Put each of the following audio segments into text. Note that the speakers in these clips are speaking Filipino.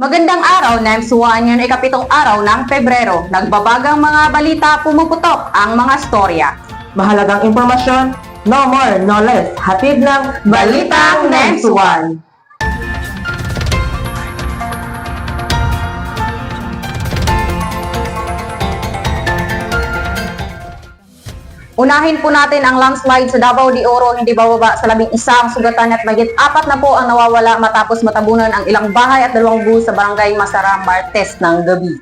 Magandang araw, NEMS1. Yun ay kapitong araw ng Pebrero. Nagbabagang mga balita, pumuputok ang mga storya. Mahalagang impormasyon, no more, no less. Hatid ng Balitang NEMS1. Unahin po natin ang landslide sa Davao de Oro, hindi bababa sa 11 ang sugatan at mahigit 4 na po ang nawawala matapos matabunan ang ilang bahay at 2 bus sa barangay Masara, Martes ng gabi.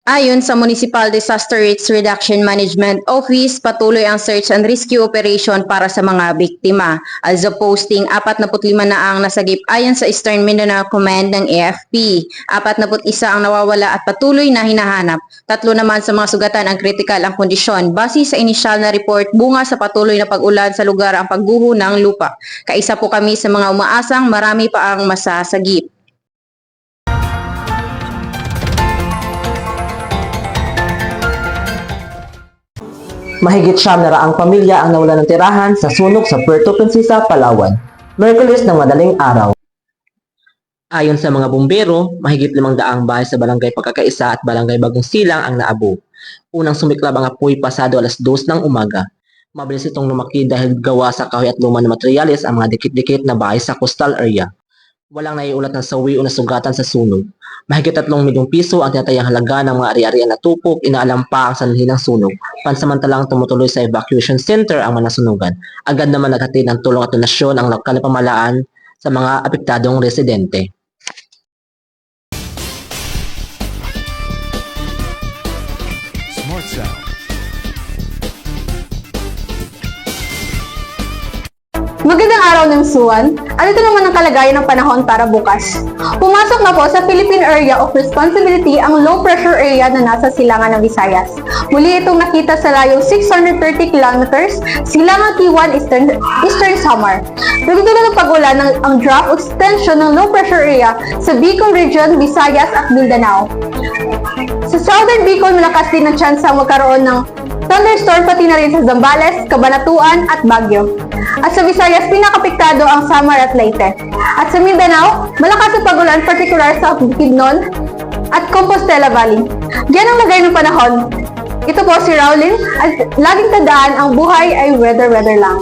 Ayon sa Municipal Disaster Risk Reduction Management Office, patuloy ang search and rescue operation para sa mga biktima. As of posting, 45 na ang nasagip ayon sa Eastern Mindanao Command ng AFP. 41 ang nawawala at patuloy na hinahanap. 3 naman sa mga sugatan ang critical ang kondisyon. Base sa inisyal na report, bunga sa patuloy na pag-ulan sa lugar ang pagguho ng lupa. Kaisa po kami sa mga umaasang marami pa ang masasagip. mahigit 900 pamilya ang nawala ng tirahan sa sunog sa Puerto Princesa, Palawan. Miyerkules ng madaling araw. Ayon sa mga bumbero, mahigit 500 bahay sa Barangay Pagkakaisa at Barangay Bagong Silang ang naabo. Unang sumiklab ang apoy pasado alas 2 ng umaga. Mabilis itong lumaki dahil gawa sa kahoy at luma na materyales ang mga dikit-dikit na bahay sa coastal area. Walang naiulat ng sawi o nasugatan sa sunog. Mahigit 3 milyong piso ang tinatayang halaga ng mga ari-arian na tupok, inaalam pa ang sanhi ng sunog. Pansamantalang tumutuloy sa evacuation center ang mga nasunugan. Agad naman naghatid ng tulong at donasyon ang lokal na pamahalaan sa mga apektadong residente. Smart Sound. Magandang araw ng Suwan. At ito naman ang kalagayan ng panahon para bukas. Pumasok na po sa Philippine Area of Responsibility ang low pressure area na nasa silangan ng Visayas. Muli itong nakita sa layong 630 kilometers, silangan T1 Eastern Samar. Nagdudulot ng pag-ulan ang draft extension ng low pressure area sa Bicol Region, Visayas at Mindanao. Sa Southern Bicol, malakas din ang tsansa magkaroon ng thunderstorm pati na rin sa Zambales, Cabanatuan at Baguio. At sa Visayas, pinakapiktado ang Samar at Leyte. At sa Mindanao, malakas ang pag-ulan, partikular sa Bukidnon at Compostela Valley. Diyan ang lagay ng panahon. Ito po si Rowlin at laging tandaan ang buhay ay weather lang.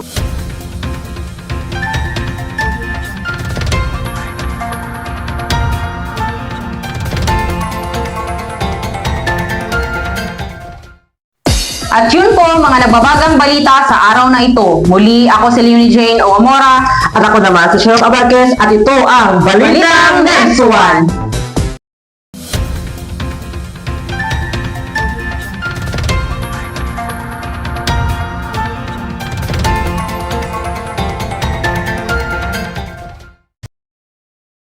At yun po mga nagbabagang balita sa araw na ito. Muli ako si Leonie Jane Oamora At ako naman si Sharon Abarquez at ito ang Balitang Next One.